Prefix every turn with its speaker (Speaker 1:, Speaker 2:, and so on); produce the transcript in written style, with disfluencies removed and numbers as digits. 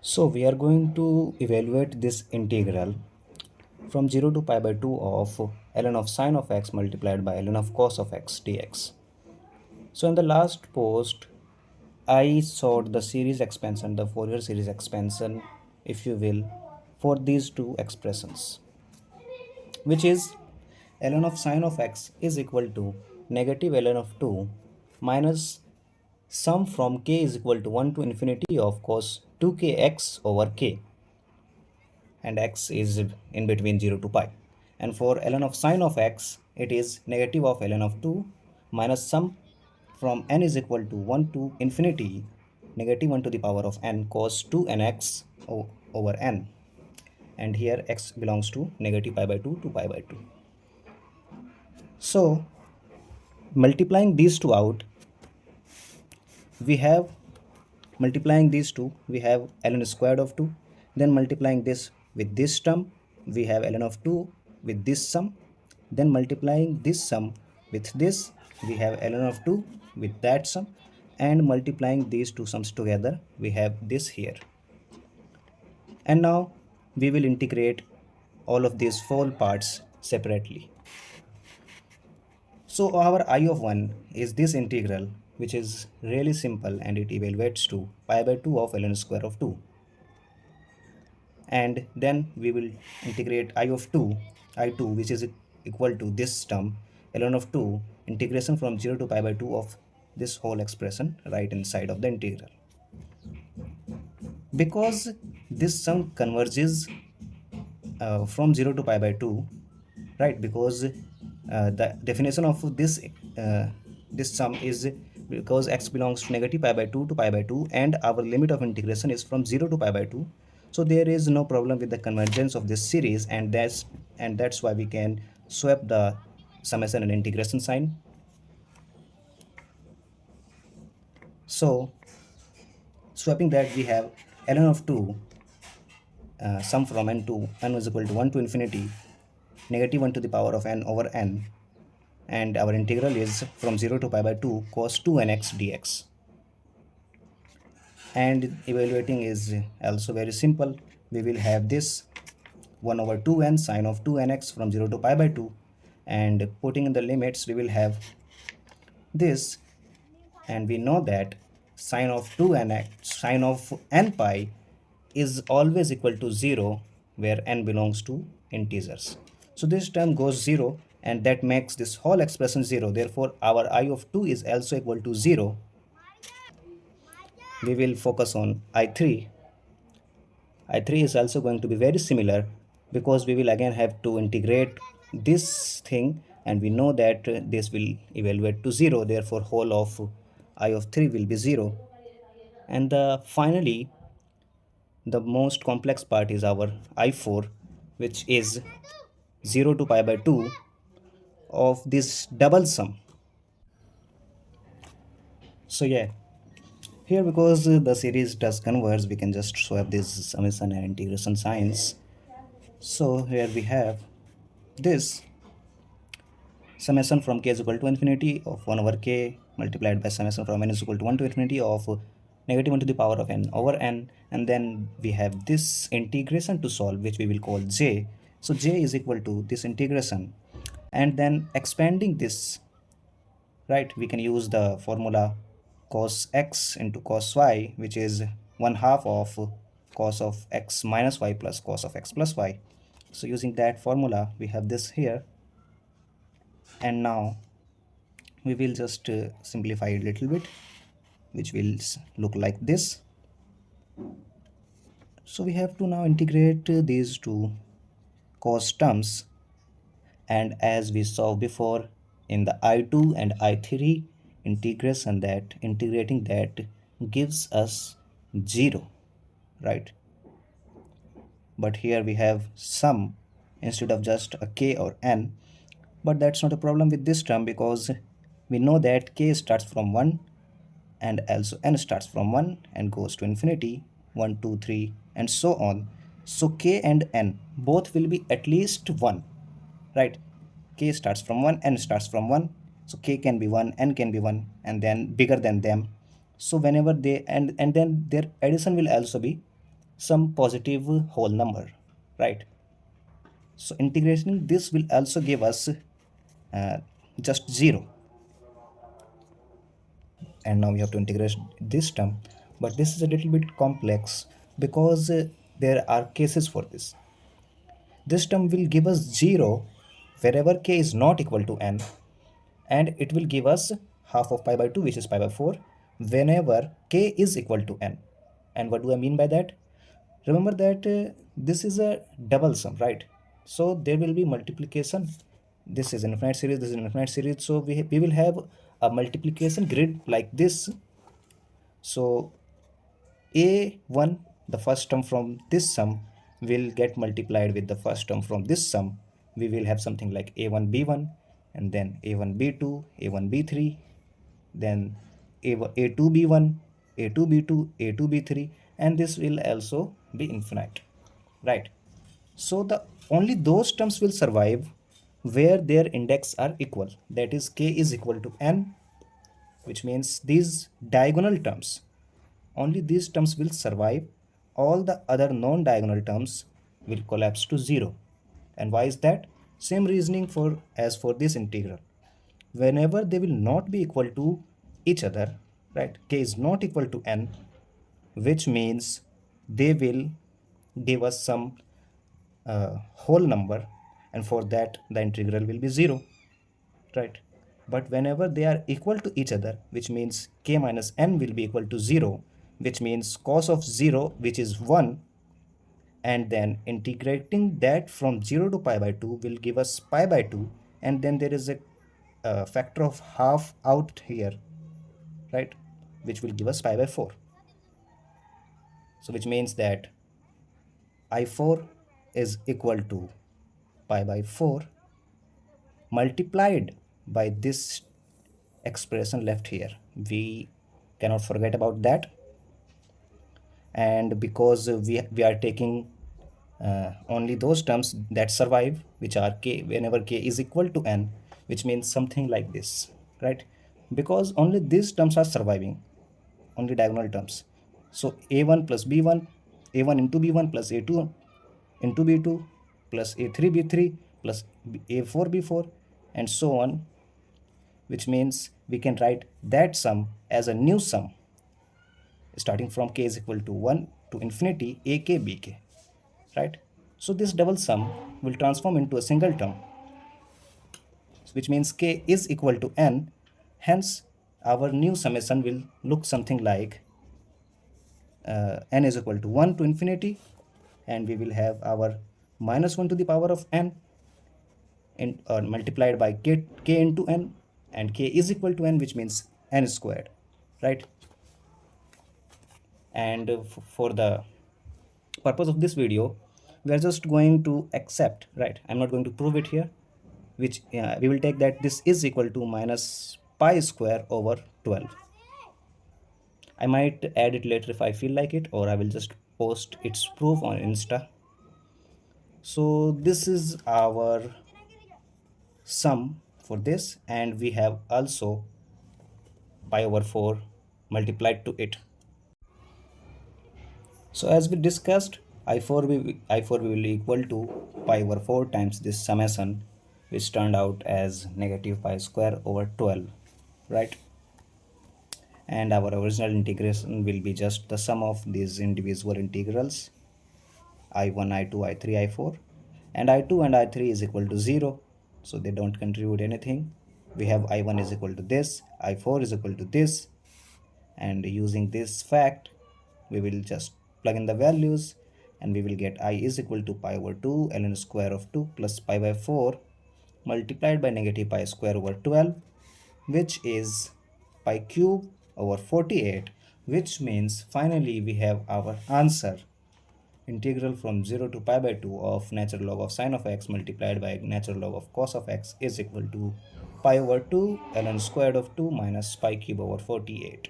Speaker 1: So we are going to evaluate this integral from 0 to pi by 2 of ln of sine of x multiplied by ln of cos of x dx. So in the last post, I showed the series expansion, the Fourier series expansion, if you will, for these two expressions, which is ln of sine of x is equal to negative ln of 2 minus sum from k is equal to 1 to infinity of cos 2kx over k, and x is in between 0 to pi. And for ln of sine of x, it is negative of ln of 2 minus sum from n is equal to 1 to infinity negative 1 to the power of n cos 2 nx over n. And here x belongs to negative pi by 2 to pi by 2. So multiplying these two out, we have multiplying these two, we have ln squared of 2. Then multiplying this with this term, we have ln of 2 with this sum. Then multiplying this sum with this, we have ln of 2 with that sum. And multiplying these two sums together, we have this here. And now we will integrate all of these four parts separately. So our I of 1 is this integral, which is really simple, and it evaluates to pi by 2 of ln square of 2. And then we will integrate I2, which is equal to this term ln of 2 integration from 0 to pi by 2 of this whole expression right inside of the integral. Because this sum converges from 0 to pi by 2, right? Because the definition of this sum is because x belongs to negative pi by 2 to pi by 2, and our limit of integration is from 0 to pi by 2. So there is no problem with the convergence of this series, and that's why we can swap the summation and integration sign. So swapping that, we have ln of 2 sum from n to n is equal to 1 to infinity negative 1 to the power of n over n, and our integral is from 0 to pi by 2 cos 2nx dx. And evaluating is also very simple. We will have this 1 over 2n sine of 2nx from 0 to pi by 2, and putting in the limits, we will have this. And we know that sine of 2nx, sine of n pi is always equal to 0 where n belongs to integers. So this term goes 0, and that makes this whole expression 0. Therefore our I of 2 is also equal to 0. We will focus on I3. I3 is also going to be very similar, because we will again have to integrate this thing, and we know that this will evaluate to 0. Therefore whole of I of 3 will be 0. And finally, the most complex part is our I4, which is 0 to pi by 2 of this double sum. So yeah, here, because the series does converge, we can just swap this summation and integration signs. So here we have this summation from k is equal to infinity of 1 over k multiplied by summation from n is equal to 1 to infinity of negative 1 to the power of n over n. And then we have this integration to solve, which we will call j. So j is equal to this integration, and then expanding this, right, we can use the formula cos x into cos y, which is 1 half of cos of x minus y plus cos of x plus y. So using that formula, we have this here. And now we will just simplify it a little bit, which will look like this. So we have to now integrate these two cos terms, and as we saw before in the I2 and I3 integration, that integrating that gives us 0, right? But here we have sum instead of just a k or n. But that's not a problem with this term, because we know that k starts from 1, and also n starts from 1 and goes to infinity, 1 2 3 and so on. So k and n both will be at least 1, right? K starts from 1, n starts from 1, so k can be 1, n can be 1, and then bigger than them. So whenever they and then their addition will also be some positive whole number, right? So integrating this will also give us just 0. And now we have to integrate this term, but this is a little bit complex because there are cases for this. This term will give us 0 wherever k is not equal to n, and it will give us half of pi by 2, which is pi by 4, whenever k is equal to n. And what do I mean by that? Remember that this is a double sum, right? So there will be multiplication. This is an infinite series, this is an infinite series, so we will have a multiplication grid like this. So a1, the first term from this sum, will get multiplied with the first term from this sum. We will have something like a1 b1, and then a1 b2, a1 b3, then a2 b1, a2 b2, a2 b3, and this will also be infinite, right? So the only those terms will survive where their index are equal, that is k is equal to n, which means these diagonal terms, only these terms will survive. All the other non-diagonal terms will collapse to 0. And why is that? Same reasoning for as for this integral. Whenever they will not be equal to each other, right? K is not equal to n, which means they will give us some whole number, and for that the integral will be 0, right? But whenever they are equal to each other, which means k minus n will be equal to 0, which means cos of 0, which is 1, and then integrating that from 0 to pi by 2 will give us pi by 2, and then there is a factor of half out here, right, which will give us pi by 4. So which means that I4 is equal to pi by 4 multiplied by this expression left here. We cannot forget about that. And because we are taking only those terms that survive, which are k whenever k is equal to n, which means something like this, right? Because only these terms are surviving, only diagonal terms. So a1 plus b1, a1 into b1 plus a2 into b2 plus a3 b3 plus a4 b4, and so on, which means we can write that sum as a new sum starting from k is equal to 1 to infinity ak bk, right? So this double sum will transform into a single term, which means k is equal to n. Hence our new summation will look something like n is equal to 1 to infinity, and we will have our minus 1 to the power of n multiplied by k into n, and k is equal to n, which means n squared, right? And for the purpose of this video, we are just going to accept, right? I'm not going to prove it here, which we will take that this is equal to minus pi square over 12. I might add it later if I feel like it, or I will just post its proof on Insta. So this is our sum for this, and we have also pi over 4 multiplied to it. So as we discussed, I4 will equal to pi over 4 times this summation, which turned out as negative pi square over 12, right? And our original integration will be just the sum of these individual integrals I1, I2, I3, I4, and I2 and I3 is equal to 0, so they don't contribute anything. We have I1 is equal to this, I4 is equal to this, and using this fact we will just plug in the values, and we will get I is equal to pi over 2 ln square of 2 plus pi by 4 multiplied by negative pi square over 12, which is pi cube over 48, which means finally we have our answer. Integral from 0 to pi by 2 of natural log of sine of x multiplied by natural log of cos of x is equal to pi over 2 ln squared of 2 minus pi cube over 48.